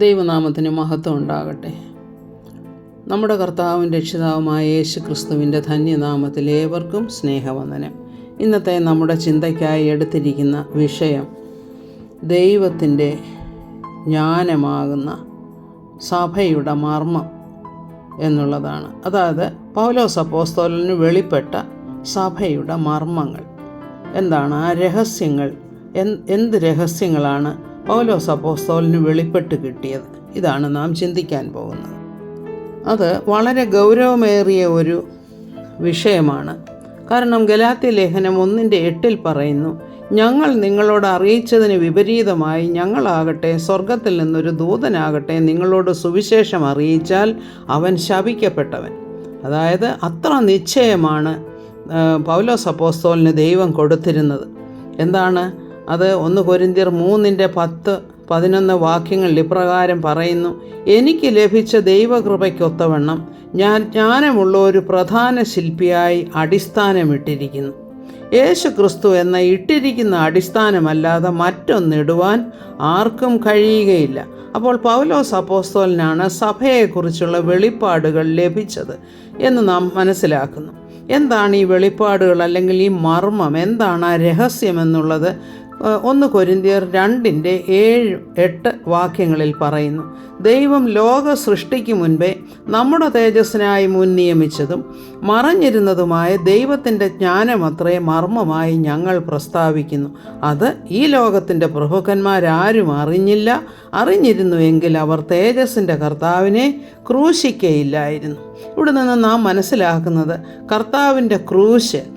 ദൈവനാമത്തിന് മഹത്വം ഉണ്ടാകട്ടെ. നമ്മുടെ കർത്താവും രക്ഷിതാവുമായ യേശു ക്രിസ്തുവിൻ്റെ ധന്യനാമത്തിൽ ഏവർക്കും സ്നേഹവന്ദനം. ഇന്നത്തെ നമ്മുടെ ചിന്തയ്ക്കായി എടുത്തിരിക്കുന്ന വിഷയം ദൈവത്തിൻ്റെ ജ്ഞാനമാകുന്ന സഭയുടെ മർമ്മം എന്നുള്ളതാണ്. അതായത് പൗലോസ് അപ്പോസ്തലന് വെളിപ്പെട്ട സഭയുടെ മർമ്മങ്ങൾ എന്താണ്, ആ രഹസ്യങ്ങൾ എന്ത് രഹസ്യങ്ങളാണ് പൗലോസ് അപ്പോസ്തലന് വെളിപ്പെട്ട് കിട്ടിയത്? ഇതാണ് നാം ചിന്തിക്കാൻ പോകുന്നത്. അത് വളരെ ഗൗരവമേറിയ ഒരു വിഷയമാണ്. കാരണം ഗലാത്യ ലേഖനം 1:8 പറയുന്നു, ഞങ്ങൾ നിങ്ങളോട് അറിയിച്ചതിന് വിപരീതമായി ഞങ്ങളാകട്ടെ സ്വർഗത്തിൽ നിന്നൊരു ദൂതനാകട്ടെ നിങ്ങളോട് സുവിശേഷം അറിയിച്ചാൽ അവൻ ശപിക്കപ്പെട്ടവൻ. അതായത് അത്ര നിശ്ചയമാണ് പൗലോസ് അപ്പോസ്തലന് ദൈവം കൊടുത്തിരുന്നത്. എന്താണ് അത്? 1 കൊരിന്ത്യർ 3:10-11 വാക്യങ്ങളിൽ ഇപ്രകാരം പറയുന്നു, എനിക്ക് ലഭിച്ച ദൈവകൃപയ്ക്കൊത്തവണ്ണം ഞാൻ ജ്ഞാനമുള്ള ഒരു പ്രധാന ശില്പിയായി അടിസ്ഥാനമിട്ടിരിക്കുന്നു. യേശു ക്രിസ്തു എന്ന ഇട്ടിരിക്കുന്ന അടിസ്ഥാനമല്ലാതെ മറ്റൊന്നിടുവാൻ ആർക്കും കഴിയുകയില്ല. അപ്പോൾ പൗലോസ് അപ്പോസ്തലനാണ് സഭയെക്കുറിച്ചുള്ള വെളിപ്പാടുകൾ ലഭിച്ചത് എന്ന് നാം മനസ്സിലാക്കുന്നു. എന്താണ് ഈ വെളിപ്പാടുകൾ, അല്ലെങ്കിൽ ഈ മർമ്മം എന്താണ്, ആ രഹസ്യം എന്നുള്ളത് 1 കൊരിന്ത്യർ 2:7-8 വാക്യങ്ങളിൽ പറയുന്നു, ദൈവം ലോക സൃഷ്ടിക്ക് മുൻപേ നമ്മുടെ തേജസ്സിനായി മുൻ നിയമിച്ചതും മറഞ്ഞിരുന്നതുമായ ദൈവത്തിൻ്റെ ജ്ഞാനമത്രേ മർമ്മമായി ഞങ്ങൾ പ്രസ്താവിക്കുന്നു. അത് ഈ ലോകത്തിൻ്റെ പ്രഭുക്കന്മാരാരും അറിഞ്ഞില്ല. അറിഞ്ഞിരുന്നുവെങ്കിൽ അവർ തേജസ്സിൻ്റെ കർത്താവിനെ ക്രൂശിക്കയില്ലായിരുന്നു. ഇവിടെ നിന്ന് നാം മനസ്സിലാക്കുന്നത് കർത്താവിൻ്റെ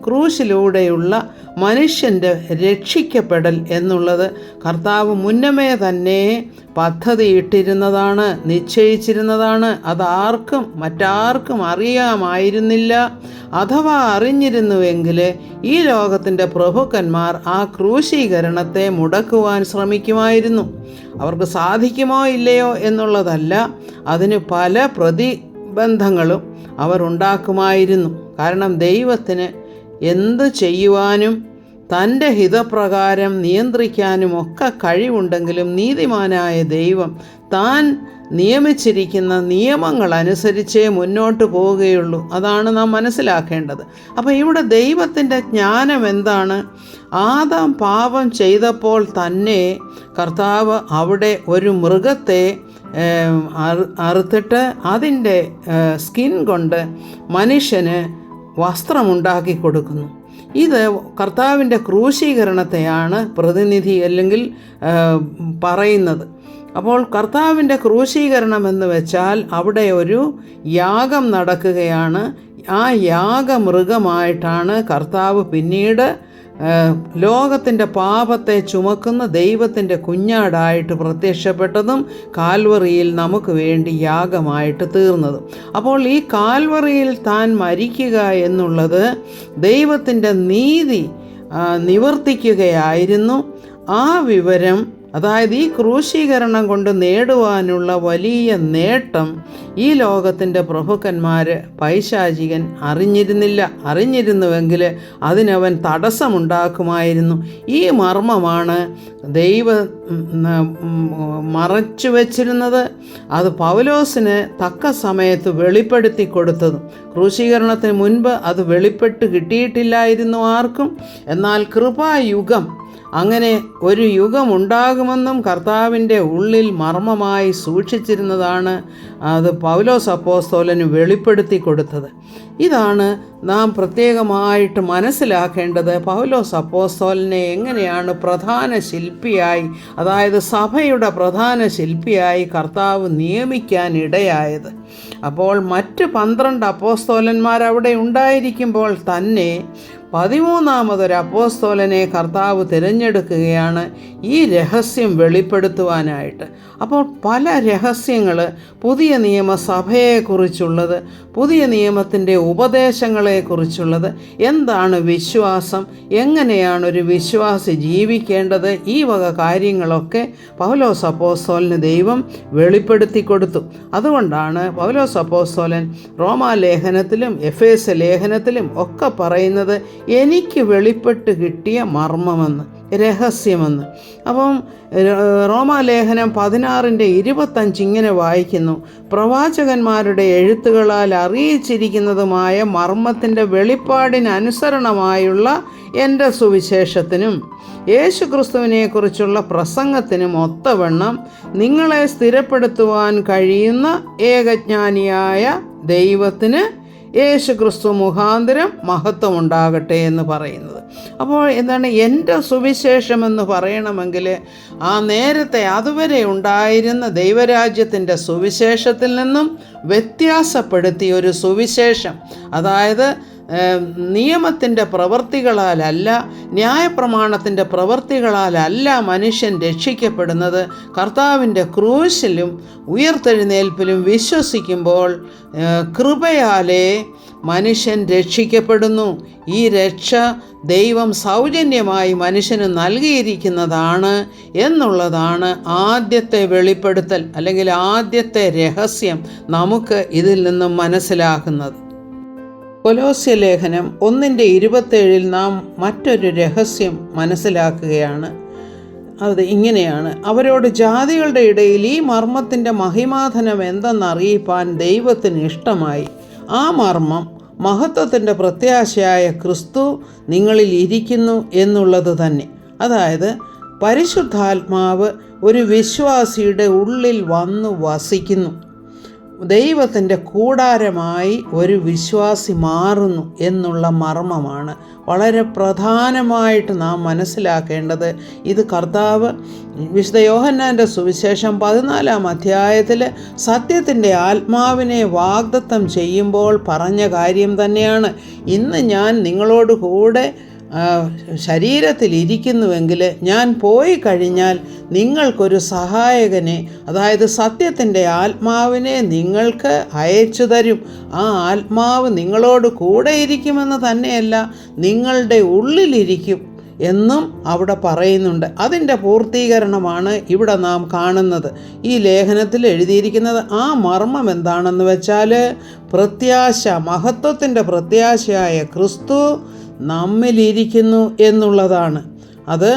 ക്രൂശിലൂടെയുള്ള മനുഷ്യൻ്റെ രക്ഷിക്കപ്പെടൽ എന്നുള്ളത് കർത്താവ് മുന്നമേ തന്നെ പദ്ധതിയിട്ടിരുന്നതാണ്, നിശ്ചയിച്ചിരുന്നതാണ്. അത് മറ്റാർക്കും അറിയാമായിരുന്നില്ല. അഥവാ അറിഞ്ഞിരുന്നുവെങ്കിൽ ഈ ലോകത്തിൻ്റെ പ്രഭുക്കന്മാർ ആ ക്രൂശീകരണത്തെ മുടക്കുവാൻ ശ്രമിക്കുമായിരുന്നു. അവർക്ക് സാധിക്കുമോ ഇല്ലയോ എന്നുള്ളതല്ല, അതിന് പല പ്രതിബന്ധങ്ങളും അവർ ഉണ്ടാക്കുമായിരുന്നു. കാരണം ദൈവത്തിന് എന്ത് ചെയ്യുവാനും തൻ്റെ ഹിതപ്രകാരം നിയന്ത്രിക്കാനും ഒക്കെ കഴിവുണ്ടെങ്കിലും നീതിമാനായ ദൈവം താൻ നിയമിച്ചിരിക്കുന്ന നിയമങ്ങൾ അനുസരിച്ചേ മുന്നോട്ട് പോവുകയുള്ളൂ. അതാണ് നാം മനസ്സിലാക്കേണ്ടത്. അപ്പോൾ ഇവിടെ ദൈവത്തിൻ്റെ ജ്ഞാനം എന്താണ്? ആദാം പാപം ചെയ്തപ്പോൾ തന്നെ കർത്താവ് അവിടെ ഒരു മൃഗത്തെ അറുത്തിട്ട് അതിൻ്റെ സ്കിൻ കൊണ്ട് മനുഷ്യന് വസ്ത്രമുണ്ടാക്കി കൊടുക്കുന്നു. ഇത് കർത്താവിൻ്റെ ക്രൂശീകരണത്തെയാണ് പ്രതിനിധി അല്ലെങ്കിൽ പറയുന്നത്. അപ്പോൾ കർത്താവിൻ്റെ ക്രൂശീകരണം എന്ന് വെച്ചാൽ അവിടെ ഒരു യാഗം നടക്കുകയാണ്. ആ യാഗമൃഗമായിട്ടാണ് കർത്താവ് പിന്നീട് ലോകത്തിൻ്റെ പാപത്തെ ചുമക്കുന്ന ദൈവത്തിൻ്റെ കുഞ്ഞാടായിട്ട് പ്രത്യക്ഷപ്പെട്ടതും കാൽവറിയിൽ നമുക്ക് വേണ്ടി യാഗമായിട്ട് തീർന്നതും. അപ്പോൾ ഈ കാൽവറിയിൽ താൻ മരിക്കുക എന്നുള്ളത് ദൈവത്തിൻ്റെ നീതി നിവർത്തിക്കുകയായിരുന്നു. ആ വിവരം, അതായത് ഈ ക്രൂശീകരണം കൊണ്ട് നേടുവാനുള്ള വലിയ നേട്ടം ഈ ലോകത്തിൻ്റെ പ്രഭുക്കന്മാർ, പൈശാചികൻ അറിഞ്ഞിരുന്നില്ല. അറിഞ്ഞിരുന്നുവെങ്കിൽ അതിനവൻ തടസ്സമുണ്ടാക്കുമായിരുന്നു. ഈ മർമ്മമാണ് ദൈവം മറച്ചു വച്ചിരുന്നത്. അത് പൗലോസിന് തക്ക സമയത്ത് വെളിപ്പെടുത്തി കൊടുത്തതും. ക്രൂശീകരണത്തിന് മുൻപ് അത് വെളിപ്പെട്ട് കിട്ടിയിട്ടില്ലായിരുന്നു ആർക്കും. എന്നാൽ കൃപായുഗം, അങ്ങനെ ഒരു യുഗമുണ്ടാകുമെന്നും കർത്താവിൻ്റെ ഉള്ളിൽ മർമ്മമായി സൂക്ഷിച്ചിരുന്നതാണ് അത് പൗലോസ് അപ്പോസ്തലന് വെളിപ്പെടുത്തി കൊടുത്തത്. ഇതാണ് നാം പ്രത്യേകമായിട്ട് മനസ്സിലാക്കേണ്ടത്. പൗലോസ് അപ്പോസ്തലനെ എങ്ങനെയാണ് പ്രധാന ശില്പിയായി, അതായത് സഭയുടെ പ്രധാന ശില്പിയായി കർത്താവ് നിയമിക്കാൻ ഇടയായത്. അപ്പോൾ മറ്റ് 12 അപ്പോസ്തലന്മാർ അവിടെ ഉണ്ടായിരിക്കുമ്പോൾ തന്നെ 13ാമതൊരു അപ്പോസ്തലനെ കർത്താവ് തിരഞ്ഞെടുക്കുകയാണ് ഈ രഹസ്യം വെളിപ്പെടുത്തുവാനായിട്ട്. അപ്പോൾ പല രഹസ്യങ്ങൾ, പുതിയ നിയമസഭയെക്കുറിച്ചുള്ളത്, പുതിയ നിയമത്തിൻ്റെ ഉപദേശങ്ങളെക്കുറിച്ചുള്ളത്, എന്താണ് വിശ്വാസം, എങ്ങനെയാണ് ഒരു വിശ്വാസി ജീവിക്കേണ്ടത്, ഈ വക കാര്യങ്ങളൊക്കെ പൗലോസ് അപ്പോസ്തലന് ദൈവം വെളിപ്പെടുത്തി കൊടുത്തു. അതുകൊണ്ടാണ് പൗലോസ് അപ്പോസ്തലൻ റോമാലേഖനത്തിലും എഫേസ്യ ലേഖനത്തിലും ഒക്കെ പറയുന്നത്, എനിക്ക് വെളിപ്പെട്ട് കിട്ടിയ മർമ്മമെന്ന്, രഹസ്യമെന്ന്. അപ്പം റോമാലേഖനം 16:25 ഇങ്ങനെ വായിക്കുന്നു: പ്രവാചകന്മാരുടെ എഴുത്തുകളാൽ അറിയിച്ചിരിക്കുന്നതുമായ മർമ്മത്തിൻ്റെ വെളിപ്പാടിനനുസരണമായുള്ള എൻ്റെ സുവിശേഷത്തിനും യേശുക്രിസ്തുവിനെക്കുറിച്ചുള്ള പ്രസംഗത്തിനും ഒത്തവണ്ണം നിങ്ങളെ സ്ഥിരപ്പെടുത്തുവാൻ കഴിയുന്ന ഏകജ്ഞാനിയായ ദൈവത്തിന് യേശുക്രിസ്തു മുഖാന്തരം മഹത്വമുണ്ടാകട്ടെ എന്ന് പറയുന്നത്. അപ്പോൾ എന്താണ് എൻ്റെ സുവിശേഷം എന്ന് പറയണമെങ്കിൽ ആ നേരത്തെ അതുവരെ ഉണ്ടായിരുന്ന ദൈവരാജ്യത്തിൻ്റെ സുവിശേഷത്തിൽ നിന്നും വ്യത്യാസപ്പെടുത്തിയ ഒരു സുവിശേഷം, അതായത് നിയമത്തിൻ്റെ പ്രവൃത്തികളാലല്ല, ന്യായപ്രമാണത്തിൻ്റെ പ്രവൃത്തികളാലല്ല മനുഷ്യൻ രക്ഷിക്കപ്പെടുന്നത്. കർത്താവിൻ്റെ ക്രൂശിലും ഉയർത്തെഴുന്നേൽപ്പിലും വിശ്വസിക്കുമ്പോൾ കൃപയാലേ മനുഷ്യൻ രക്ഷിക്കപ്പെടുന്നു. ഈ രക്ഷ ദൈവം സൗജന്യമായി മനുഷ്യന് നൽകിയിരിക്കുന്നതാണ് എന്നുള്ളതാണ് ആദ്യത്തെ വെളിപ്പെടുത്തൽ, അല്ലെങ്കിൽ ആദ്യത്തെ രഹസ്യം നമുക്ക് ഇതിൽ നിന്നും മനസ്സിലാക്കുന്നത്. കൊലോസ്യ ലേഖനം 1:27 നാം മറ്റൊരു രഹസ്യം മനസ്സിലാക്കുകയാണ്. അത് ഇങ്ങനെയാണ്: അവരോട് ജാതികളുടെ ഇടയിൽ ഈ മർമ്മത്തിൻ്റെ മഹിമാധനം എന്തെന്നറിയിപ്പാൻ ദൈവത്തിന് ഇഷ്ടമായി. ആ മർമ്മം മഹത്വത്തിൻ്റെ പ്രത്യാശയായ ക്രിസ്തു നിങ്ങളിൽ ഇരിക്കുന്നു എന്നുള്ളത് തന്നെ. അതായത് പരിശുദ്ധാത്മാവ് ഒരു വിശ്വാസിയുടെ ഉള്ളിൽ വന്നു വസിക്കുന്നു, ദൈവത്തിൻ്റെ കൂടാരമായി ഒരു വിശ്വാസി മാറുന്നു എന്നുള്ള മർമ്മമാണ് വളരെ പ്രധാനമായിട്ട് നാം മനസ്സിലാക്കേണ്ടത്. ഇത് കർത്താവ് വിശുദ്ധ യോഹന്നാൻ്റെ സുവിശേഷം 14-ാം അധ്യായത്തിൽ സത്യത്തിൻ്റെ ആത്മാവിനെ വാഗ്ദത്തം ചെയ്യുമ്പോൾ പറഞ്ഞ കാര്യം തന്നെയാണ്. ഇന്ന് ഞാൻ നിങ്ങളോട് കൂടെ ശരീരത്തിലിരിക്കുന്നുവെങ്കിൽ ഞാൻ പോയി കഴിഞ്ഞാൽ നിങ്ങൾക്കൊരു സഹായകനെ, അതായത് സത്യത്തിൻ്റെ ആത്മാവിനെ നിങ്ങൾക്ക് അയച്ചു തരും. ആ ആത്മാവ് നിങ്ങളോട് കൂടെ ഇരിക്കുമെന്ന് തന്നെയല്ല, നിങ്ങളുടെ ഉള്ളിലിരിക്കും എന്നും അവിടെ പറയുന്നുണ്ട്. അതിൻ്റെ പൂർത്തീകരണമാണ് ഇവിടെ നാം കാണുന്നത്. ഈ ലേഖനത്തിൽ എഴുതിയിരിക്കുന്നത് ആ മർമ്മം എന്താണെന്ന് വെച്ചാൽ പ്രത്യാശ, മഹത്വത്തിൻ്റെ പ്രത്യാശയായ ക്രിസ്തു നമ്മിലിരിക്കുന്നു എന്നുള്ളതാണ്. അത്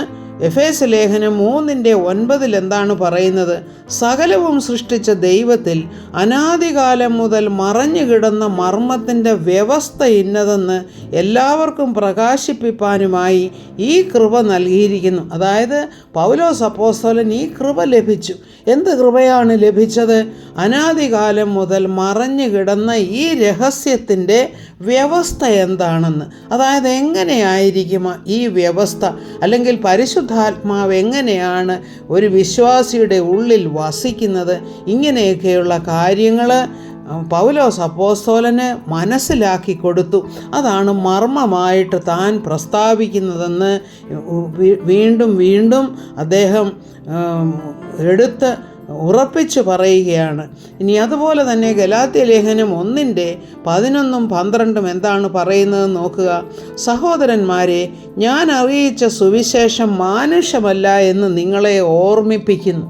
എഫേസ്യ ലേഖനം 3:9 എന്താണ് പറയുന്നത്? സകലവും സൃഷ്ടിച്ച ദൈവത്തിൽ അനാദികാലം മുതൽ മറഞ്ഞു കിടന്ന മർമ്മത്തിൻ്റെ വ്യവസ്ഥ ഇന്നതെന്ന് എല്ലാവർക്കും പ്രകാശിപ്പിപ്പാനുമായി ഈ കൃപ നൽകിയിരിക്കുന്നു. അതായത് പൗലോസ് അപ്പോസ്തലൻ ഈ കൃപ ലഭിച്ചു. എന്ത് കൃപയാണ് ലഭിച്ചത്? അനാദികാലം മുതൽ മറഞ്ഞു കിടന്ന ഈ രഹസ്യത്തിൻ്റെ വ്യവസ്ഥ എന്താണെന്ന്, അതായത് എങ്ങനെയായിരിക്കും ഈ വ്യവസ്ഥ, അല്ലെങ്കിൽ പരിശുദ്ധാത്മാവ് എങ്ങനെയാണ് ഒരു വിശ്വാസിയുടെ ഉള്ളിൽ വസിക്കുന്നത്, ഇങ്ങനെയൊക്കെയുള്ള കാര്യങ്ങൾ പൗലോസ് അപ്പോസ്തലന് മനസ്സിലാക്കി കൊടുത്തു. അതാണ് മർമ്മമായിട്ട് താൻ പ്രസ്താവിക്കുന്നതെന്ന് വീണ്ടും വീണ്ടും അദ്ദേഹം എടുത്ത് ഉറപ്പിച്ചു പറയുകയാണ്. ഇനി അതുപോലെ തന്നെ ഗലാത്യ ലേഖനം 1:11-12 എന്താണ് പറയുന്നത് നോക്കുക. സഹോദരന്മാരെ, ഞാൻ അറിയിച്ച സുവിശേഷം മാനുഷ്യമല്ല എന്ന് നിങ്ങളെ ഓർമ്മിപ്പിക്കുന്നു.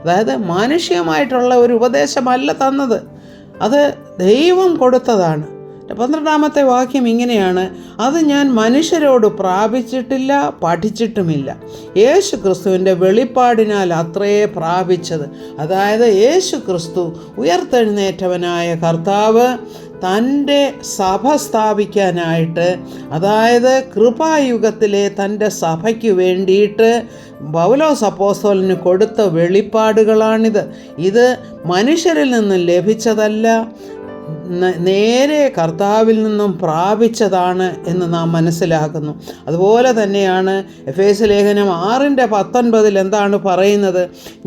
അതായത് മാനുഷികമായിട്ടുള്ള ഒരു ഉപദേശമല്ല തന്നത്, അത് ദൈവം കൊടുത്തതാണ്. 12-ാമത്തെ വാക്യം ഇങ്ങനെയാണ്: അത് ഞാൻ മനുഷ്യരോട് പ്രാപിച്ചിട്ടില്ല, പഠിച്ചിട്ടുമില്ല, യേശു ക്രിസ്തുവിൻ്റെ വെളിപ്പാടിനാൽ അത്രയേ പ്രാപിച്ചത്. അതായത് യേശു ക്രിസ്തു ഉയർത്തെഴുന്നേറ്റവനായ കർത്താവ് തൻ്റെ സഭ സ്ഥാപിക്കാനായിട്ട്, അതായത് കൃപായുഗത്തിലെ തൻ്റെ സഭയ്ക്ക് വേണ്ടിയിട്ട് പൗലോസ് അപ്പോസ്തലന് കൊടുത്ത വെളിപ്പാടുകളാണിത്. ഇത് മനുഷ്യരിൽ നിന്നും ലഭിച്ചതല്ല, നേരെ കർത്താവിൽ നിന്നും പ്രാപിച്ചതാണ് എന്ന് നാം മനസ്സിലാക്കുന്നു. അതുപോലെ തന്നെയാണ് എഫേസ്യ ലേഖനം 6:19 എന്താണ് പറയുന്നത്?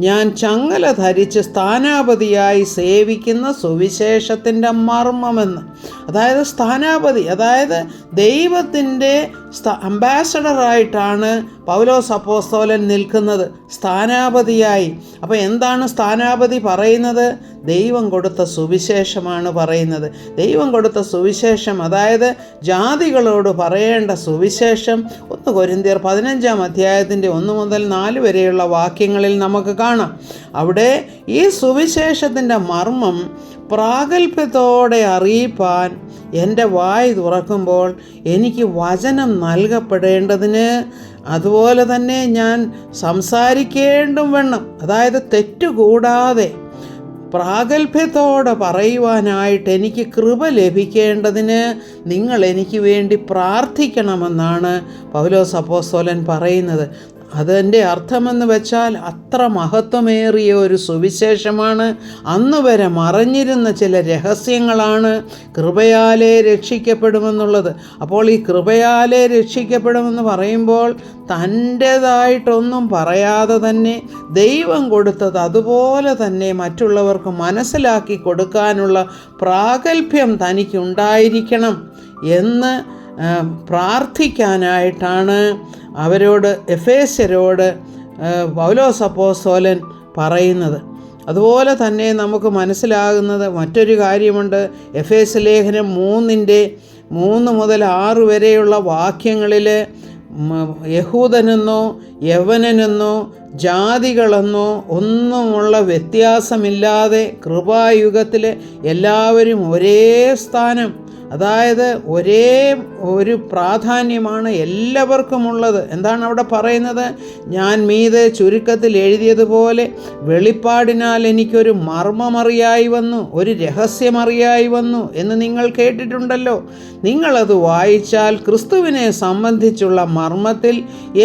ഞാൻ ചങ്ങല ധരിച്ച് സ്ഥാനാപതിയായി സേവിക്കുന്ന സുവിശേഷത്തിൻ്റെ മർമ്മമെന്ന്. അതായത് സ്ഥാനാപതി, അതായത് ദൈവത്തിൻ്റെ അംബാസഡറായിട്ടാണ് പൗലോസ് അപ്പോസ്തലൻ നിൽക്കുന്നത്, സ്ഥാനാപതിയായി. അപ്പോൾ എന്താണ് സ്ഥാനാപതി പറയുന്നത്? ദൈവം കൊടുത്ത സുവിശേഷമാണ് പറയുന്നത്. ദൈവം കൊടുത്ത സുവിശേഷം, അതായത് ജാതികളോട് പറയേണ്ട സുവിശേഷം 1 കൊരിന്ത്യർ 15-ാം അധ്യായത്തിൻ്റെ 1 മുതൽ 4 വരെയുള്ള വാക്യങ്ങളിൽ നമുക്ക് കാണാം. അവിടെ ഈ സുവിശേഷത്തിൻ്റെ മർമ്മം പ്രാഗൽഭ്യത്തോടെ അറിയിപ്പാൻ എൻ്റെ വായ് തുറക്കുമ്പോൾ എനിക്ക് വചനം നൽകപ്പെടേണ്ടതിന് അതുപോലെ തന്നെ ഞാൻ സംസാരിക്കേണ്ടും വേണം. അതായത് തെറ്റുകൂടാതെ പ്രാഗൽഭ്യത്തോടെ പറയുവാനായിട്ട് എനിക്ക് കൃപ ലഭിക്കേണ്ടതിന് നിങ്ങൾ എനിക്ക് വേണ്ടി പ്രാർത്ഥിക്കണമെന്നാണ് പൗലോസ് അപ്പോസ്തലൻ പറയുന്നത്. അതിൻ്റെ അർത്ഥമെന്ന് വെച്ചാൽ അത്ര മഹത്വമേറിയ ഒരു സുവിശേഷമാണ്. അന്ന് വരെ മറഞ്ഞിരുന്ന ചില രഹസ്യങ്ങളാണ് കൃപയാലേ രക്ഷിക്കപ്പെടുമെന്നുള്ളത്. അപ്പോൾ ഈ കൃപയാലേ രക്ഷിക്കപ്പെടുമെന്ന് പറയുമ്പോൾ തൻ്റേതായിട്ടൊന്നും പറയാതെ തന്നെ ദൈവം കൊടുത്തത് അതുപോലെ തന്നെ മറ്റുള്ളവർക്ക് മനസ്സിലാക്കി കൊടുക്കാനുള്ള പ്രാഗൽഭ്യം തനിക്കുണ്ടായിരിക്കണം എന്ന് പ്രാർത്ഥിക്കാനായിട്ടാണ് അവരോട്, എഫേസ്യരോട് പൗലോസ് അപ്പോസ്തലൻ പറയുന്നത്. അതുപോലെ തന്നെ നമുക്ക് മനസ്സിലാകുന്നത് മറ്റൊരു കാര്യമുണ്ട്. എഫേസ്യ ലേഖനം 3 മുതൽ 6 വരെയുള്ള വാക്യങ്ങളിൽ യഹൂദനെന്നോ യവനനെന്നോ ജാതികളെന്നോ ഒന്നുമുള്ള വ്യത്യാസമില്ലാതെ കൃപായുഗത്തിൽ എല്ലാവരും ഒരേ സ്ഥാനം, അതായത് ഒരേ ഒരു പ്രാധാന്യമാണ് എല്ലാവർക്കുമുള്ളത്. എന്താണ് അവിടെ പറയുന്നത്? ഞാൻ മീതെ ചുരുക്കത്തിൽ എഴുതിയതുപോലെ വെളിപ്പാടിനാൽ എനിക്കൊരു മർമ്മമറിയായി വന്നു, ഒരു രഹസ്യമറിയായി വന്നു എന്ന് നിങ്ങൾ കേട്ടിട്ടുണ്ടല്ലോ. നിങ്ങളത് വായിച്ചാൽ ക്രിസ്തുവിനെ സംബന്ധിച്ചുള്ള മർമ്മത്തിൽ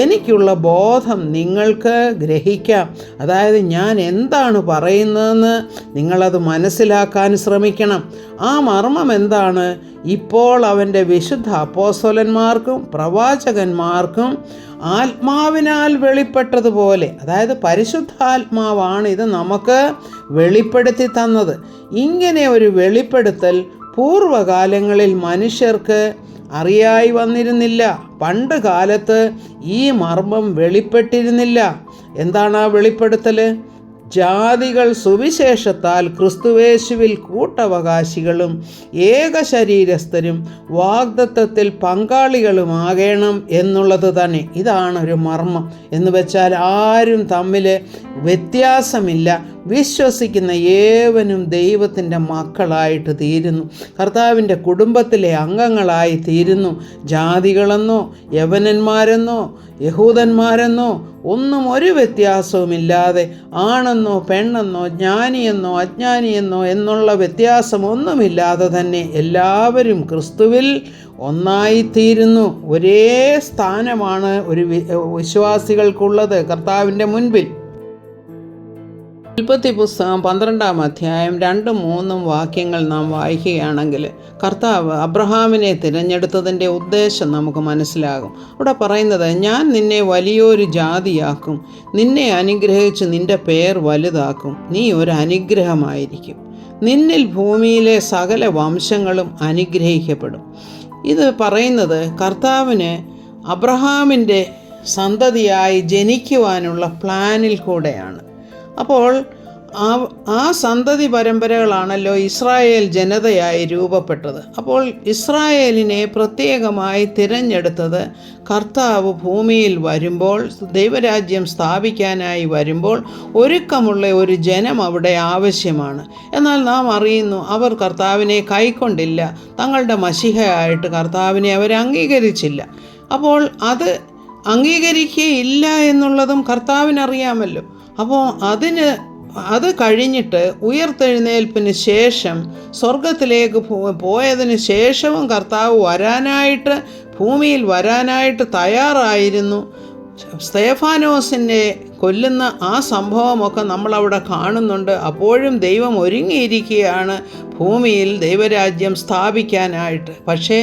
എനിക്കുള്ള ബോധം നിങ്ങൾക്ക് ഗ്രഹിക്കാം. അതായത് ഞാൻ എന്താണ് പറയുന്നതെന്ന് നിങ്ങളത് മനസ്സിലാക്കാൻ ശ്രമിക്കണം. ആ മർമ്മം എന്താണ്? ഇപ്പോൾ അവൻ്റെ വിശുദ്ധ അപ്പോസ്തലന്മാർക്കും പ്രവാചകന്മാർക്കും ആത്മാവിനാൽ വെളിപ്പെട്ടതുപോലെ, അതായത് പരിശുദ്ധാത്മാവാണ് ഇത് നമുക്ക് വെളിപ്പെടുത്തി തന്നത്. ഇങ്ങനെ ഒരു വെളിപ്പെടുത്തൽ പൂർവകാലങ്ങളിൽ മനുഷ്യർക്ക് അറിയായി വന്നിരുന്നില്ല. പണ്ട് കാലത്ത് ഈ മർമ്മം വെളിപ്പെട്ടിരുന്നില്ല. എന്താണ് ആ വെളിപ്പെടുത്തൽ? ജാതികൾ സുവിശേഷത്താൽ ക്രിസ്തുവേശുവിൽ കൂട്ടവകാശികളും ഏകശരീരസ്ഥരും വാഗ്ദത്തത്തിൽ പങ്കാളികളുമാകണം എന്നുള്ളത് തന്നെ. ഇതാണ് ഒരു മർമ്മം എന്ന് വെച്ചാൽ ആരും തമ്മിൽ വ്യത്യാസമില്ല. വിശ്വസിക്കുന്ന ഏവനും ദൈവത്തിൻ്റെ മക്കളായിട്ട് തീരുന്നു, കർത്താവിൻ്റെ കുടുംബത്തിലെ അംഗങ്ങളായി തീരുന്നു. ജാതികളെന്നോ യവനന്മാരെന്നോ യഹൂദന്മാരെന്നോ ഒന്നും ഒരു വ്യത്യാസവുമില്ലാതെ, ആണെന്നോ പെണ്ണെന്നോ ജ്ഞാനിയെന്നോ അജ്ഞാനിയെന്നോ എന്നുള്ള വ്യത്യാസമൊന്നുമില്ലാതെ തന്നെ എല്ലാവരും ക്രിസ്തുവിൽ ഒന്നായിത്തീരുന്നു. ഒരേ സ്ഥാനമാണ് ഒരു വിശ്വാസികൾക്കുള്ളത് കർത്താവിൻ്റെ മുൻപിൽ. ഉൽപ്പത്തി പുസ്തകം 12-ാം അധ്യായം 2-3 വാക്യങ്ങൾ നാം വായിക്കുകയാണെങ്കിൽ കർത്താവ് അബ്രഹാമിനെ തിരഞ്ഞെടുത്തതിൻ്റെ ഉദ്ദേശം നമുക്ക് മനസ്സിലാകും. അവിടെ പറയുന്നത്, ഞാൻ നിന്നെ വലിയൊരു ജാതിയാക്കും, നിന്നെ അനുഗ്രഹിച്ച് നിൻ്റെ പേർ വലുതാക്കും, നീ ഒരു അനുഗ്രഹമായിരിക്കും, നിന്നിൽ ഭൂമിയിലെ സകല വംശങ്ങളും അനുഗ്രഹിക്കപ്പെടും. ഇത് പറയുന്നത് കർത്താവിന് അബ്രഹാമിൻ്റെ സന്തതിയായി ജനിക്കുവാനുള്ള പ്ലാനിൽ കൂടെയാണ്. അപ്പോൾ ആ സന്തതി പരമ്പരകളാണല്ലോ ഇസ്രായേൽ ജനതയായി രൂപപ്പെട്ടത്. അപ്പോൾ ഇസ്രായേലിനെ പ്രത്യേകമായി തിരഞ്ഞെടുത്തത് കർത്താവ് ഭൂമിയിൽ വരുമ്പോൾ, ദൈവരാജ്യം സ്ഥാപിക്കാനായി വരുമ്പോൾ ഒരുക്കമുള്ള ഒരു ജനം അവിടെ ആവശ്യമാണ്. എന്നാൽ നാം അറിയുന്നു, അവർ കർത്താവിനെ കൈക്കൊണ്ടില്ല. തങ്ങളുടെ മശിഹയായിട്ട് കർത്താവിനെ അവർ അംഗീകരിച്ചില്ല. അപ്പോൾ അത് അംഗീകരിക്കുകയില്ല എന്നുള്ളതും കർത്താവിനറിയാമല്ലോ. അപ്പോൾ അത് കഴിഞ്ഞിട്ട് ഉയർത്തെഴുന്നേൽപ്പിന് ശേഷം സ്വർഗത്തിലേക്ക് പോയതിന് ശേഷവും കർത്താവ് ഭൂമിയിൽ വരാനായിട്ട് തയ്യാറായിരുന്നു. സ്തെഫാനോസിനെ കൊല്ലുന്ന ആ സംഭവമൊക്കെ നമ്മളവിടെ കാണുന്നുണ്ട്. അപ്പോഴും ദൈവം ഒരുങ്ങിയിരിക്കുകയാണ് ഭൂമിയിൽ ദൈവരാജ്യം സ്ഥാപിക്കാനായിട്ട്. പക്ഷേ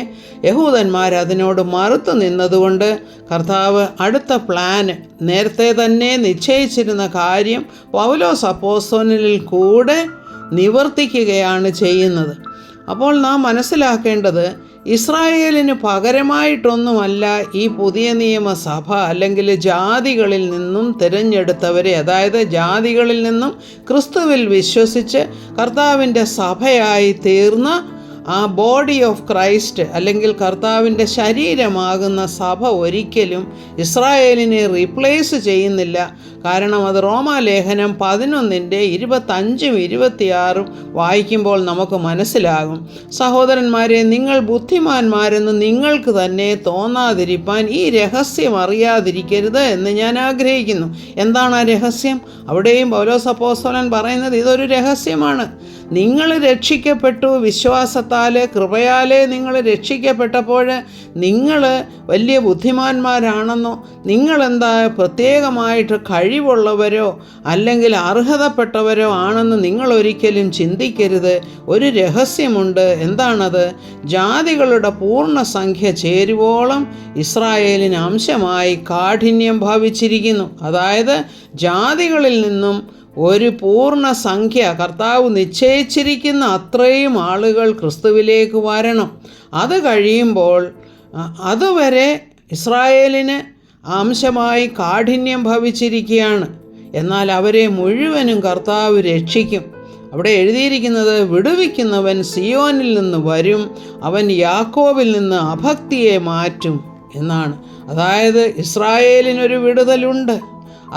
യഹൂദന്മാർ അതിനോട് മറുത്തു നിന്നതുകൊണ്ട് കർത്താവ് അടുത്ത പ്ലാൻ, നേരത്തെ തന്നെ നിശ്ചയിച്ചിരുന്ന കാര്യം പൗലോസ് അപ്പോസ്തലനിൽ കൂടെ നിവർത്തിക്കുകയാണ് ചെയ്യുന്നത്. അപ്പോൾ നാം മനസ്സിലാക്കേണ്ടത്, ഇസ്രായേലിന് പകരമായിട്ടൊന്നുമല്ല ഈ പുതിയ നിയമസഭ അല്ലെങ്കിൽ ജാതികളിൽ നിന്നും തിരഞ്ഞെടുത്തവരെ, അതായത് ജാതികളിൽ നിന്നും ക്രിസ്തുവിൽ വിശ്വസിച്ച് കർത്താവിൻ്റെ സഭയായി തീർന്ന ആ ബോഡി ഓഫ് ക്രൈസ്റ്റ് അല്ലെങ്കിൽ കർത്താവിൻ്റെ ശരീരമാകുന്ന സഭ ഒരിക്കലും ഇസ്രായേലിനെ റീപ്ലേസ് ചെയ്യുന്നില്ല. കാരണം അത് റോമാലേഖനം 11:25-26 വായിക്കുമ്പോൾ നമുക്ക് മനസ്സിലാകും. സഹോദരന്മാരെ, നിങ്ങൾ ബുദ്ധിമാന്മാരെന്ന് നിങ്ങൾക്ക് തന്നെ തോന്നാതിരിപ്പാൻ ഈ രഹസ്യം അറിയാതിരിക്കരുത് എന്ന് ഞാൻ ആഗ്രഹിക്കുന്നു. എന്താണ് ആ രഹസ്യം? അവിടെയും പൗലോസ് അപ്പോസ്തലൻ പറയുന്നത് ഇതൊരു രഹസ്യമാണ്. നിങ്ങൾ രക്ഷിക്കപ്പെട്ടു, വിശ്വാസത്താൽ കൃപയാലേ നിങ്ങൾ രക്ഷിക്കപ്പെട്ടപ്പോൾ നിങ്ങൾ വലിയ ബുദ്ധിമാന്മാരാണെന്നോ, നിങ്ങളെന്താ പ്രത്യേകമായിട്ട് കഴിവുള്ളവരോ അല്ലെങ്കിൽ അർഹതപ്പെട്ടവരോ ആണെന്ന് നിങ്ങൾ ഒരിക്കലും ചിന്തിക്കരുത്. ഒരു രഹസ്യമുണ്ട്. എന്താണത്? ജാതികളുടെ പൂർണ്ണസംഖ്യ ചേരുവോളം ഇസ്രായേലിന് അംശമായി കാഠിന്യം ഭവിച്ചിരിക്കുന്നു. അതായത് ജാതികളിൽ നിന്നും ഒരു പൂർണ്ണ സംഖ്യ കർത്താവ് നിശ്ചയിച്ചിരിക്കുന്ന അത്രയും ആളുകൾ ക്രിസ്തുവിലേക്ക് വരണം. അത് കഴിയുമ്പോൾ അതുവരെ ഇസ്രായേലിന് അംശമായി കാഠിന്യം ഭവിച്ചിരിക്കുകയാണ്. എന്നാൽ അവരെ മുഴുവനും കർത്താവ് രക്ഷിക്കും. അവിടെ എഴുതിയിരിക്കുന്നത്, വിടുവിക്കുന്നവൻ സിയോനിൽ നിന്ന് വരും, അവൻ യാക്കോബിൽ നിന്ന് അഭക്തിയെ മാറ്റും എന്നാണ്. അതായത് ഇസ്രായേലിനൊരു വിടുതലുണ്ട്.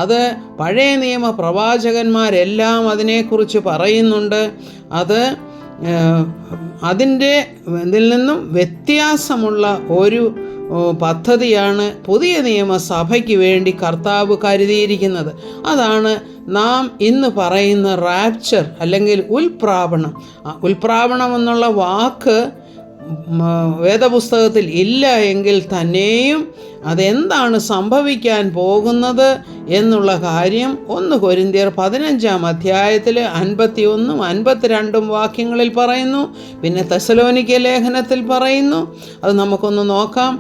അത് പഴയ നിയമ പ്രവാചകന്മാരെല്ലാം അതിനെക്കുറിച്ച് പറയുന്നുണ്ട്. ഇതിൽ നിന്നും വ്യത്യാസമുള്ള ഒരു പദ്ധതിയാണ് പുതിയ നിയമസഭയ്ക്ക് വേണ്ടി കർത്താവ് കരുതിയിരിക്കുന്നത്. അതാണ് നാം ഇന്ന് പറയുന്ന റാപ്ചർ അല്ലെങ്കിൽ ഉൽപ്രാപണം. ഉൽപ്രാപണം എന്നുള്ള വാക്ക് വേദപുസ്തകത്തിൽ ഇല്ല എങ്കിൽ തന്നെയും അതെന്താണ് സംഭവിക്കാൻ പോകുന്നത് എന്നുള്ള കാര്യം 1 കൊരിന്ത്യർ 15-ാം അധ്യായത്തിൽ 51-52 വാക്യങ്ങളിൽ പറയുന്നു. പിന്നെ തെസ്സലോനിക്ക ലേഖനത്തിൽ പറയുന്നു. അത് നമുക്കൊന്ന് നോക്കാം.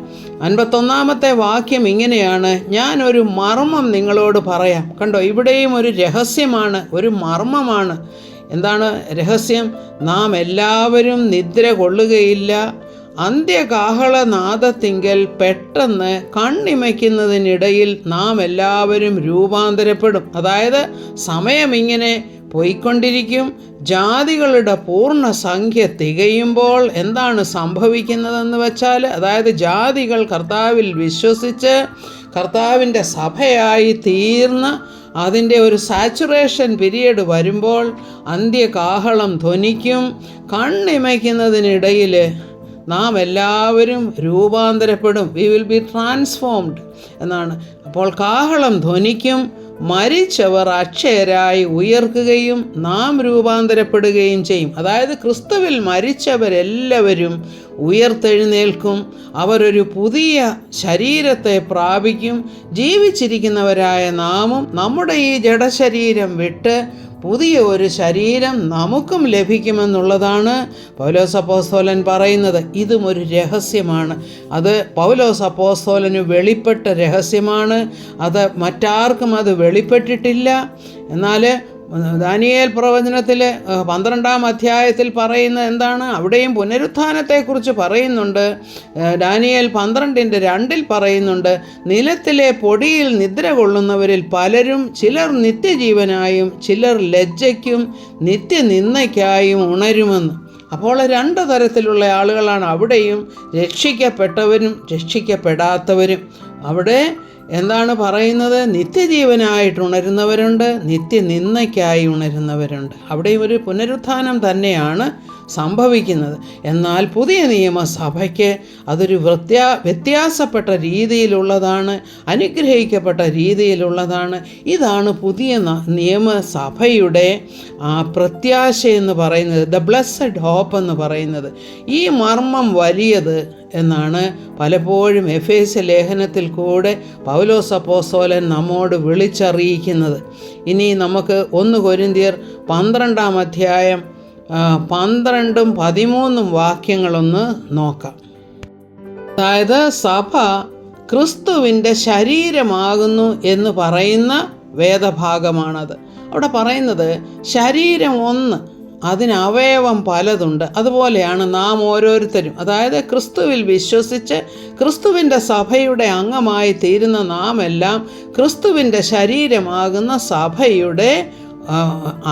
51-ാമത്തെ വാക്യം ഇങ്ങനെയാണ്: ഞാനൊരു മർമ്മം നിങ്ങളോട് പറയാം. കണ്ടോ, ഇവിടെയും ഒരു രഹസ്യമാണ്, ഒരു മർമ്മമാണ്. എന്താണ് രഹസ്യം? നാം എല്ലാവരും നിദ്ര കൊള്ളുകയില്ല. അന്ത്യകാഹളനാദത്തിങ്കൽ പെട്ടെന്ന് കണ്ണിമയ്ക്കുന്നതിനിടയിൽ നാം എല്ലാവരും രൂപാന്തരപ്പെടും. അതായത് സമയം ഇങ്ങനെ പോയിക്കൊണ്ടിരിക്കും. ജാതികളുടെ പൂർണ്ണ സംഖ്യ തികയുമ്പോൾ എന്താണ് സംഭവിക്കുന്നതെന്ന് വെച്ചാൽ, അതായത് ജാതികൾ കർത്താവിൽ വിശ്വസിച്ച് കർത്താവിൻ്റെ സഭയായി തീർന്ന അതിൻ്റെ ഒരു സാച്ചുറേഷൻ പീരിയഡ് വരുമ്പോൾ അന്ത്യകാഹളം ധ്വനിക്കും. കണ്ണിമയ്ക്കുന്നതിനിടയിൽ നാം എല്ലാവരും രൂപാന്തരപ്പെടും. വി വിൽ ബി ട്രാൻസ്ഫോംഡ് എന്നാണ്. അപ്പോൾ കാഹളം ധ്വനിക്കും, മരിച്ചവർ അക്ഷയരായി ഉയർക്കുകയും നാം രൂപാന്തരപ്പെടുകയും ചെയ്യും. അതായത് ക്രിസ്തുവിൽ മരിച്ചവരെല്ലാവരും ഉയർത്തെഴുന്നേൽക്കും. അവരൊരു പുതിയ ശരീരത്തെ പ്രാപിക്കും. ജീവിച്ചിരിക്കുന്നവരായ നാമും നമ്മുടെ ഈ ജഡശരീരം വിട്ട് പുതിയ ഒരു ശരീരം നമുക്കും ലഭിക്കുമെന്നുള്ളതാണ് പൗലോസ് അപ്പോസ്തലൻ പറയുന്നത്. ഇതും ഒരു രഹസ്യമാണ്. അത് പൗലോസ് അപ്പോസ്തലന് വെളിപ്പെട്ട രഹസ്യമാണ്. അത് മറ്റാർക്കും അത് വെളിപ്പെട്ടിട്ടില്ല. എന്നാൽ ദാനിയേൽ പ്രവചനത്തിൽ 12-ാം അധ്യായത്തിൽ പറയുന്നത് എന്താണ്? അവിടെയും പുനരുത്ഥാനത്തെക്കുറിച്ച് പറയുന്നുണ്ട്. ദാനിയേൽ 12:2 പറയുന്നുണ്ട്, നിലത്തിലെ പൊടിയിൽ നിദ്ര കൊള്ളുന്നവരിൽ പലരും ചിലർ നിത്യജീവനായും ചിലർ ലജ്ജയ്ക്കും നിത്യനിന്ദയ്ക്കായും ഉണരുമെന്ന്. അപ്പോൾ 2 തരത്തിലുള്ള ആളുകളാണ് അവിടെയും, രക്ഷിക്കപ്പെട്ടവരും രക്ഷിക്കപ്പെടാത്തവരും. അവിടെ എന്താണ് പറയുന്നത്? നിത്യജീവനായിട്ട് ഉണരുന്നവരുണ്ട്, നിത്യനിന്ദയ്ക്കായി ഉണരുന്നവരുണ്ട്. അവിടെയും ഒരു പുനരുത്ഥാനം തന്നെയാണ് സംഭവിക്കുന്നത്. എന്നാൽ പുതിയ നിയമസഭയ്ക്ക് അതൊരു വ്യത്യാസപ്പെട്ട രീതിയിലുള്ളതാണ്, അനുഗ്രഹിക്കപ്പെട്ട രീതിയിലുള്ളതാണ്. ഇതാണ് പുതിയ നിയമസഭയുടെ പ്രത്യാശയെന്ന് പറയുന്നത്, ദ ബ്ലെസ്സഡ് ഹോപ്പ് എന്ന് പറയുന്നത്. ഈ മർമ്മം വലിയത് എന്നാണ് പലപ്പോഴും എഫേസ്യ ലേഖനത്തിൽ കൂടെ പൗലോസ് അപ്പോസ്തലൻ നമ്മോട് വിളിച്ചറിയിക്കുന്നത്. ഇനി നമുക്ക് 1 കൊരിന്ത്യർ 12-ാം അധ്യായം 12-ഉം 13-ഉം വാക്യങ്ങളൊന്ന് നോക്കാം. അതായത് സഭ ക്രിസ്തുവിൻ്റെ ശരീരമാകുന്നു എന്ന് പറയുന്ന വേദഭാഗമാണത്. അവിടെ പറയുന്നത് ശരീരം ഒന്ന്, അതിന് അവയവം പലതുണ്ട്. അതുപോലെയാണ് നാം ഓരോരുത്തരും. അതായത് ക്രിസ്തുവിൽ വിശ്വസിച്ച് ക്രിസ്തുവിൻ്റെ സഭയുടെ അംഗമായി തീരുന്ന നാം എല്ലാം ക്രിസ്തുവിൻ്റെ ശരീരമാകുന്ന സഭയുടെ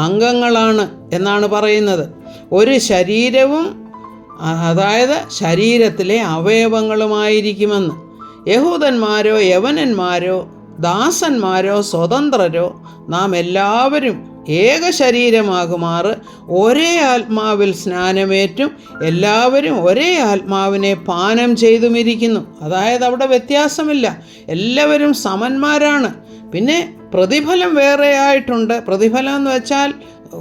അംഗങ്ങളാണ് എന്നാണ് പറയുന്നത്. ഒരു ശരീരവും, അതായത് ശരീരത്തിലെ അവയവങ്ങളുമായിരിക്കുമെന്ന്. യഹൂദന്മാരോ യവനന്മാരോ ദാസന്മാരോ സ്വതന്ത്രരോ നാം എല്ലാവരും ഏക ശരീരമാകുമാറ് ഒരേ ആത്മാവിൽ സ്നാനമേറ്റും എല്ലാവരും ഒരേ ആത്മാവിനെ പാനം ചെയ്തുമിരിക്കുന്നു. അതായത് അവിടെ വ്യത്യാസമില്ല, എല്ലാവരും സമന്മാരാണ്. പിന്നെ പ്രതിഫലം വേറെ ആയിട്ടുണ്ട്. പ്രതിഫലം എന്ന് വെച്ചാൽ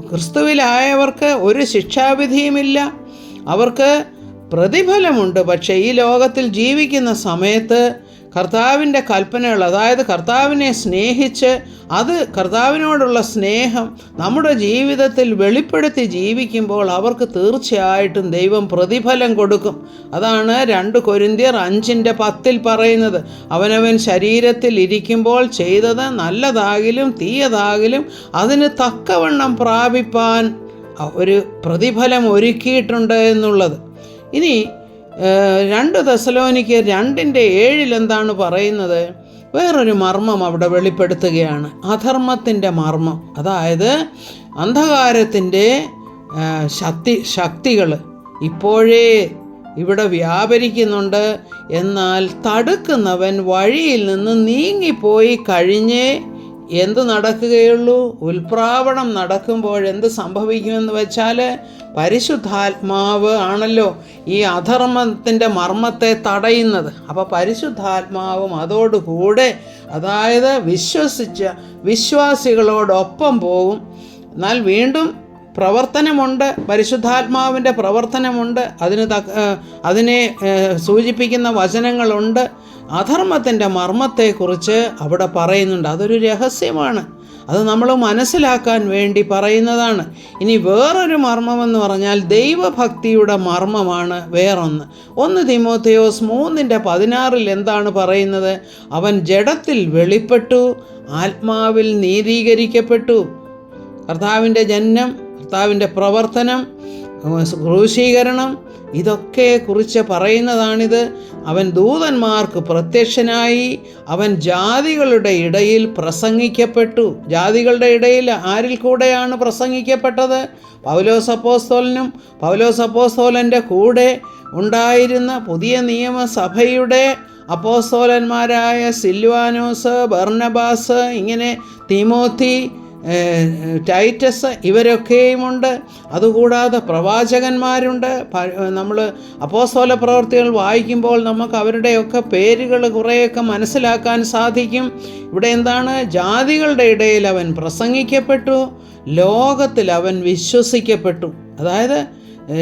ക്രിസ്തുവിലായവർക്ക് ഒരു ശിക്ഷാവിധിയുമില്ല, അവർക്ക് പ്രതിഫലമുണ്ട്. പക്ഷേ ഈ ലോകത്തിൽ ജീവിക്കുന്ന സമയത്ത് കർത്താവിൻ്റെ കൽപ്പനകൾ, അതായത് കർത്താവിനെ സ്നേഹിച്ച് അത് കർത്താവിനോടുള്ള സ്നേഹം നമ്മുടെ ജീവിതത്തിൽ വെളിപ്പെടുത്തി ജീവിക്കുമ്പോൾ അവർക്ക് തീർച്ചയായിട്ടും ദൈവം പ്രതിഫലം കൊടുക്കും. അതാണ് 2 കൊരിന്ത്യർ 5:10 പറയുന്നത്, അവനവൻ ശരീരത്തിൽ ഇരിക്കുമ്പോൾ ചെയ്തത് നല്ലതാകിലും തീയതാകിലും അതിന് തക്കവണ്ണം പ്രാപിപ്പാൻ ഒരു പ്രതിഫലം ഒരുക്കിയിട്ടുണ്ട് എന്നുള്ളത്. ഇനി 2 തെസ്സലോനിക്കർ 2:7 എന്താണ് പറയുന്നത്? വേറൊരു മർമ്മം അവിടെ വെളിപ്പെടുത്തുകയാണ്, അധർമ്മത്തിൻ്റെ മർമ്മം. അതായത് അന്ധകാരത്തിൻ്റെ ശക്തികൾ ഇപ്പോഴേ ഇവിടെ വ്യാപരിക്കുന്നുണ്ട്. എന്നാൽ തടുക്കുന്നവൻ വഴിയിൽ നിന്ന് നീങ്ങിപ്പോയി കഴിഞ്ഞേ എന്ത് നടക്കുകയുള്ളൂ? ഉൽപ്രാവണം നടക്കുമ്പോൾ എന്ത് സംഭവിക്കുമെന്ന് വെച്ചാൽ പരിശുദ്ധാത്മാവ് ആണല്ലോ ഈ അധർമ്മത്തിൻ്റെ മർമ്മത്തെ തടയുന്നത്. അപ്പോൾ പരിശുദ്ധാത്മാവും അതോടുകൂടെ, അതായത് വിശ്വാസികളോടൊപ്പം പോകും. എന്നാൽ വീണ്ടും പ്രവർത്തനമുണ്ട്, പരിശുദ്ധാത്മാവിൻ്റെ പ്രവർത്തനമുണ്ട്, അതിനെ സൂചിപ്പിക്കുന്ന വചനങ്ങളുണ്ട്. അധർമ്മത്തിൻ്റെ മർമ്മത്തെക്കുറിച്ച് അവിടെ പറയുന്നുണ്ട്. അതൊരു രഹസ്യമാണ്, അത് നമ്മൾ മനസ്സിലാക്കാൻ വേണ്ടി പറയുന്നതാണ്. ഇനി വേറൊരു മർമ്മമെന്ന് പറഞ്ഞാൽ ദൈവഭക്തിയുടെ മർമ്മമാണ് വേറൊന്ന്. 1 തീമോഥെയോസ് 3:16 എന്താണ് പറയുന്നത്? അവൻ ജഡത്തിൽ വെളിപ്പെട്ടു, ആത്മാവിൽ നീതീകരിക്കപ്പെട്ടു. കർത്താവിൻ്റെ ജനനം, കർത്താവിൻ്റെ പ്രവർത്തനം, ക്രൂശീകരണം, ഇതൊക്കെ കുറിച്ച് പറയുന്നതാണിത്. അവൻ ദൂതന്മാർക്ക് പ്രത്യക്ഷനായി, അവൻ ജാതികളുടെ ഇടയിൽ പ്രസംഗിക്കപ്പെട്ടു. ജാതികളുടെ ഇടയിൽ ആരിൽ കൂടെയാണ് പ്രസംഗിക്കപ്പെട്ടത്? പൗലോസ് അപ്പോസ്തലനും പൗലോസ് അപ്പോസ്തലൻ്റെ കൂടെ ഉണ്ടായിരുന്ന പുതിയ നിയമസഭയുടെ അപ്പോസ്തലന്മാരായ സിൽവാനോസ്, ബർന്നബാസ്, ഇങ്ങനെ തിമോത്തി, ടൈറ്റസ്, ഇവരൊക്കെയുമുണ്ട്. അതുകൂടാതെ പ്രവാചകന്മാരുണ്ട്. നമ്മൾ അപ്പോസ്തല പ്രവൃത്തികൾ വായിക്കുമ്പോൾ നമുക്ക് അവരുടെയൊക്കെ പേരുകൾ കുറേയൊക്കെ മനസ്സിലാക്കാൻ സാധിക്കും. ഇവിടെ എന്താണ്? ജാതികളുടെ ഇടയിൽ അവൻ പ്രസംഗിക്കപ്പെട്ടു, ലോകത്തിൽ അവൻ വിശ്വസിക്കപ്പെട്ടു. അതായത്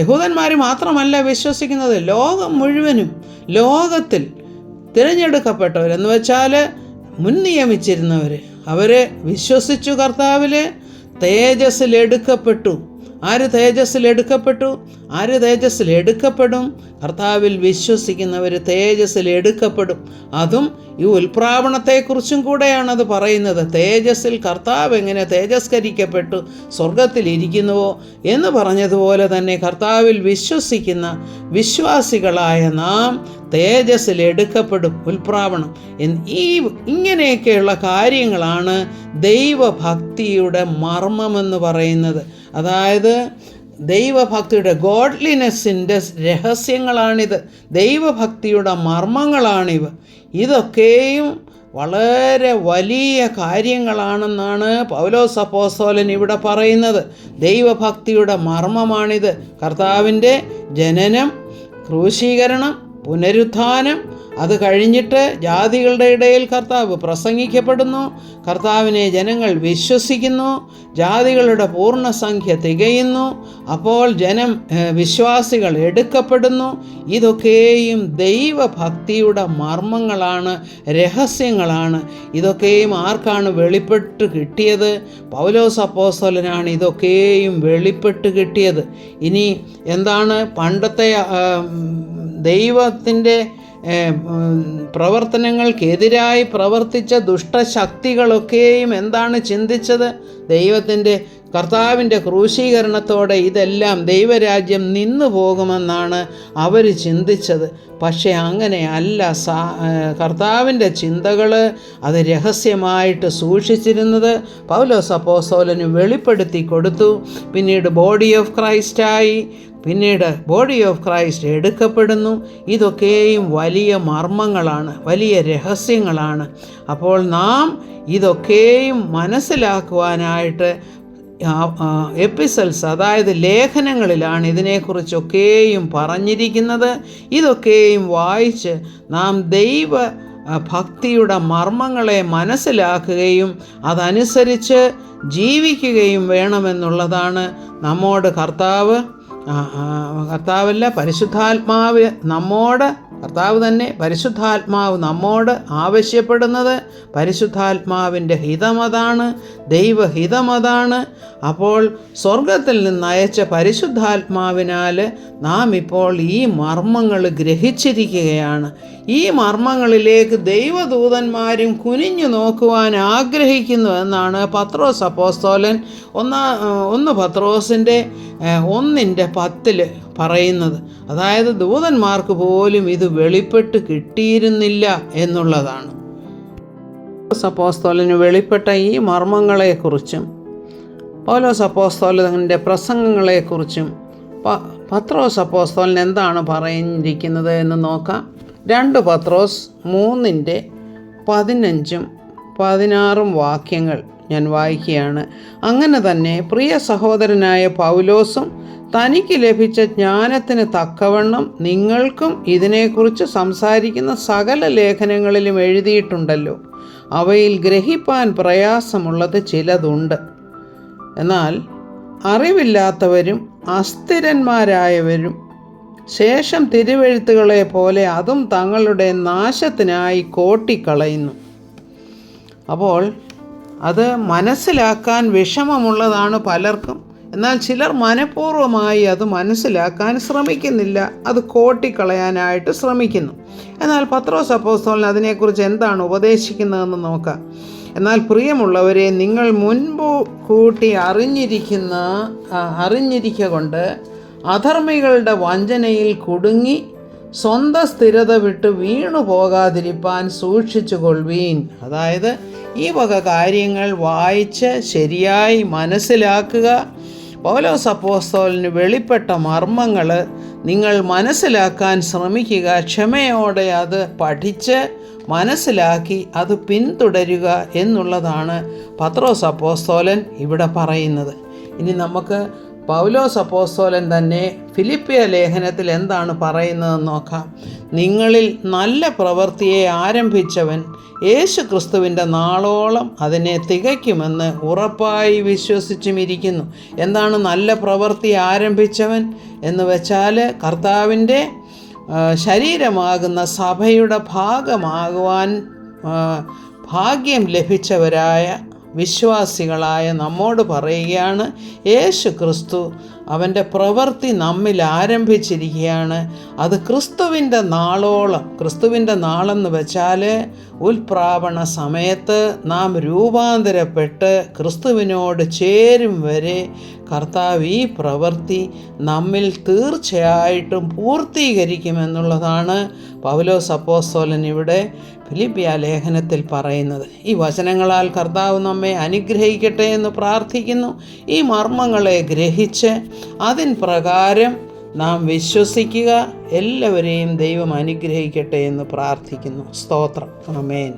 യഹൂദന്മാർ മാത്രമല്ല വിശ്വസിക്കുന്നത്, ലോകം മുഴുവനും. ലോകത്തിൽ തിരഞ്ഞെടുക്കപ്പെട്ടവരെന്ന് വെച്ചാൽ മുൻ നിയമിച്ചിരുന്നവർ, അവർ വിശ്വസിച്ചു, കർത്താവിൽ തേജസ്സിലെടുക്കപ്പെട്ടു. ആര് തേജസ്സിലെടുക്കപ്പെട്ടു? ആര് തേജസ്സിലെടുക്കപ്പെടും? കർത്താവിൽ വിശ്വസിക്കുന്നവർ തേജസ്സിലെടുക്കപ്പെടും. അതും ഈ ഉൽപ്രാവണത്തെക്കുറിച്ചും കൂടെയാണത് പറയുന്നത്. തേജസ്സിൽ കർത്താവ് എങ്ങനെ തേജസ്കരിക്കപ്പെട്ടു സ്വർഗത്തിലിരിക്കുന്നുവോ എന്ന് പറഞ്ഞതുപോലെ തന്നെ കർത്താവിൽ വിശ്വസിക്കുന്ന വിശ്വാസികളായ നാം തേജസ്സിലെടുക്കപ്പെടും. ഉൽപ്രാവണം ഇങ്ങനെയൊക്കെയുള്ള കാര്യങ്ങളാണ് ദൈവഭക്തിയുടെ മർമ്മമെന്ന് പറയുന്നത്. അതായത് ദൈവഭക്തിയുടെ ഗോഡ്ലിനെസ്സിൻ്റെ രഹസ്യങ്ങളാണിത്, ദൈവഭക്തിയുടെ മർമ്മങ്ങളാണിവ. ഇതൊക്കെയും വളരെ വലിയ കാര്യങ്ങളാണെന്നാണ് പൗലോസ് അപ്പോസ്തലൻ ഇവിടെ പറയുന്നത്. ദൈവഭക്തിയുടെ മർമ്മമാണിത്. കർത്താവിൻ്റെ ജനനം, ക്രൂശീകരണം, പുനരുത്ഥാനം, അത് കഴിഞ്ഞിട്ട് ജാതികളുടെ ഇടയിൽ കർത്താവ് പ്രസംഗിക്കപ്പെടുന്നു, കർത്താവിനെ ജനങ്ങൾ വിശ്വസിക്കുന്നു, ജാതികളുടെ പൂർണ്ണസംഖ്യ തികയുന്നു, അപ്പോൾ വിശ്വാസികൾ എടുക്കപ്പെടുന്നു. ഇതൊക്കെയും ദൈവഭക്തിയുടെ മർമ്മങ്ങളാണ്, രഹസ്യങ്ങളാണ്. ഇതൊക്കെയും ആർക്കാണ് വെളിപ്പെട്ട് കിട്ടിയത്? പൗലോസ് അപ്പോസ്തലനാണ് ഇതൊക്കെയും വെളിപ്പെട്ട് കിട്ടിയത്. ഇനി എന്താണ് പണ്ടത്തെ ദൈവത്തിൻ്റെ പ്രവർത്തനങ്ങൾക്കെതിരായി പ്രവർത്തിച്ച ദുഷ്ടശക്തികളൊക്കെയും എന്താണ് ചിന്തിച്ചത്? ദൈവത്തിൻ്റെ കർത്താവിൻ്റെ ക്രൂശീകരണത്തോടെ ഇതെല്ലാം ദൈവരാജ്യം നിന്നു പോകുമെന്നാണ് അവർ ചിന്തിച്ചത്. പക്ഷേ അങ്ങനെയല്ല. കർത്താവിൻ്റെ ചിന്തകൾ അത് രഹസ്യമായിട്ട് സൂക്ഷിച്ചിരുന്നത് പൗലോസ് അപ്പോസ്തലന് വെളിപ്പെടുത്തി കൊടുത്തു. പിന്നീട് ബോഡി ഓഫ് ക്രൈസ്റ്റായി. പിന്നീട് ബോഡി ഓഫ് ക്രൈസ്റ്റ് എടുക്കപ്പെടുന്നു. ഇതൊക്കെയും വലിയ മർമ്മങ്ങളാണ്, വലിയ രഹസ്യങ്ങളാണ്. അപ്പോൾ നാം ഇതൊക്കെയും മനസ്സിലാക്കുവാനായിട്ട് എപ്പിസൽസ്, അതായത് ലേഖനങ്ങളിലാണ് ഇതിനെക്കുറിച്ചൊക്കെയും പറഞ്ഞിരിക്കുന്നത്. ഇതൊക്കെയും വായിച്ച് നാം ദൈവ ഭക്തിയുടെ മർമ്മങ്ങളെ മനസ്സിലാക്കുകയും അതനുസരിച്ച് ജീവിക്കുകയും വേണമെന്നുള്ളതാണ് നമ്മോട് കർത്താവ് തന്നെ പരിശുദ്ധാത്മാവ് നമ്മോട് ആവശ്യപ്പെടുന്നത്. പരിശുദ്ധാത്മാവിൻ്റെ ഹിതമതാണ്, ദൈവഹിതമതാണ്. അപ്പോൾ സ്വർഗത്തിൽ നിന്ന് അയച്ച പരിശുദ്ധാത്മാവിനാൽ നാം ഇപ്പോൾ ഈ മർമ്മങ്ങൾ ഗ്രഹിച്ചിരിക്കുകയാണ്. ഈ മർമ്മങ്ങളിലേക്ക് ദൈവദൂതന്മാരും കുനിഞ്ഞു നോക്കുവാൻ ആഗ്രഹിക്കുന്നു എന്നാണ് പത്രോസ് അപ്പോസ്തലൻ 1 പത്രോസിൻ്റെ 1:10 പറയുന്നത്. അതായത് ദൂതന്മാർക്ക് പോലും ഇത് വെളിപ്പെട്ട് കിട്ടിയിരുന്നില്ല എന്നുള്ളതാണ്. അപ്പോസ്തലന് വെളിപ്പെട്ട ഈ മർമ്മങ്ങളെക്കുറിച്ചും പൗലോസ് അപ്പോസ്തലൻ്റെ പ്രസംഗങ്ങളെക്കുറിച്ചും പത്രോസ് അപ്പോസ്തലൻ എന്താണ് പറഞ്ഞിരിക്കുന്നത് എന്ന് നോക്കാം. 2 പത്രോസ് 3:15-16 വാക്യങ്ങൾ ഞാൻ വായിക്കുകയാണ്. അങ്ങനെ തന്നെ പ്രിയ സഹോദരനായ പൗലോസും തനിക്ക് ലഭിച്ച ജ്ഞാനത്തിന് തക്കവണ്ണം നിങ്ങൾക്കും ഇതിനെക്കുറിച്ച് സംസാരിക്കുന്ന സകല ലേഖനങ്ങളിലും എഴുതിയിട്ടുണ്ടല്ലോ. അവയിൽ ഗ്രഹിപ്പാൻ പ്രയാസമുള്ളത് ചിലതുണ്ട്. എന്നാൽ അറിവില്ലാത്തവരും അസ്ഥിരന്മാരായവരും ശേഷം തിരുവെഴുത്തുകളെ പോലെ അതും തങ്ങളുടെ നാശത്തിനായി കോട്ടിക്കളയുന്നു. അപ്പോൾ അത് മനസ്സിലാക്കാൻ വിഷമമുള്ളതാണ് പലർക്കും. എന്നാൽ ചിലർ മനഃപൂർവ്വമായി അത് മനസ്സിലാക്കാൻ ശ്രമിക്കുന്നില്ല, അത് കോട്ടിക്കളയാനായിട്ട് ശ്രമിക്കുന്നു. എന്നാൽ പത്രോസ് അപ്പോസ്തലൻ അതിനെക്കുറിച്ച് എന്താണ് ഉപദേശിക്കുന്നതെന്ന് നോക്കാം. എന്നാൽ പ്രിയമുള്ളവരെ, നിങ്ങൾ മുൻപ് കൂട്ടി അറിഞ്ഞിരിക്കൊണ്ട് അധർമ്മികളുടെ വഞ്ചനയിൽ കുടുങ്ങി സ്വന്തം സ്ഥിരത വിട്ട് വീണു പോകാതിരിപ്പാൻ സൂക്ഷിച്ചു കൊള്ളുവീൻ. അതായത് ഈ വക കാര്യങ്ങൾ വായിച്ച് ശരിയായി മനസ്സിലാക്കുക. പൗലോസ് അപ്പോസ്തലന് വെളിപ്പെട്ട മർമ്മങ്ങൾ നിങ്ങൾ മനസ്സിലാക്കാൻ ശ്രമിക്കുക. ക്ഷമയോടെ അത് പഠിച്ച് മനസ്സിലാക്കി അത് പിന്തുടരുക എന്നുള്ളതാണ് പത്രോസ് അപ്പോസ്തലൻ ഇവിടെ പറയുന്നത്. ഇനി നമുക്ക് പൗലോസ് അപ്പോസ്തലൻ തന്നെ ഫിലിപ്പിയ ലേഖനത്തിൽ എന്താണ് പറയുന്നതെന്ന് നോക്കാം. നിങ്ങളിൽ നല്ല പ്രവൃത്തിയെ ആരംഭിച്ചവൻ യേശു ക്രിസ്തുവിൻ്റെ നാളോളം അതിനെ തികയ്ക്കുമെന്ന് ഉറപ്പായി വിശ്വസിച്ചുമിരിക്കുന്നു. എന്താണ് നല്ല പ്രവൃത്തി ആരംഭിച്ചവൻ എന്ന് വെച്ചാൽ കർത്താവിൻ്റെ ശരീരമാകുന്ന സഭയുടെ ഭാഗമാകുവാൻ ഭാഗ്യം ലഭിച്ചവരായ വിശ്വാസികളായ നമ്മോട് പറയുകയാണ്, യേശു ക്രിസ്തു അവൻ്റെ പ്രവൃത്തി നമ്മിൽ ആരംഭിച്ചിരിക്കുകയാണ്. അത് ക്രിസ്തുവിൻ്റെ നാളോളം, ക്രിസ്തുവിൻ്റെ നാളെന്ന് വെച്ചാൽ ഉൽപ്രാപണ സമയത്ത് നാം രൂപാന്തരപ്പെട്ട് ക്രിസ്തുവിനോട് ചേരും വരെ കർത്താവ് ഈ പ്രവൃത്തി നമ്മിൽ തീർച്ചയായിട്ടും പൂർത്തീകരിക്കുമെന്നുള്ളതാണ് പൗലോസ് അപ്പോസ്തലൻ ഇവിടെ ഫിലിപ്പിയ ലേഖനത്തിൽ പറയുന്നത്. ഈ വചനങ്ങളാൽ കർത്താവ് നമ്മെ അനുഗ്രഹിക്കട്ടെ എന്ന് പ്രാർത്ഥിക്കുന്നു. ഈ മർമ്മങ്ങളെ ഗ്രഹിച്ച് അതിൻ പ്രകാരം നാം വിശ്വസിക്കുക. എല്ലാവരെയും ദൈവം അനുഗ്രഹിക്കട്ടെ എന്ന് പ്രാർത്ഥിക്കുന്നു. സ്തോത്രം. ആമേൻ.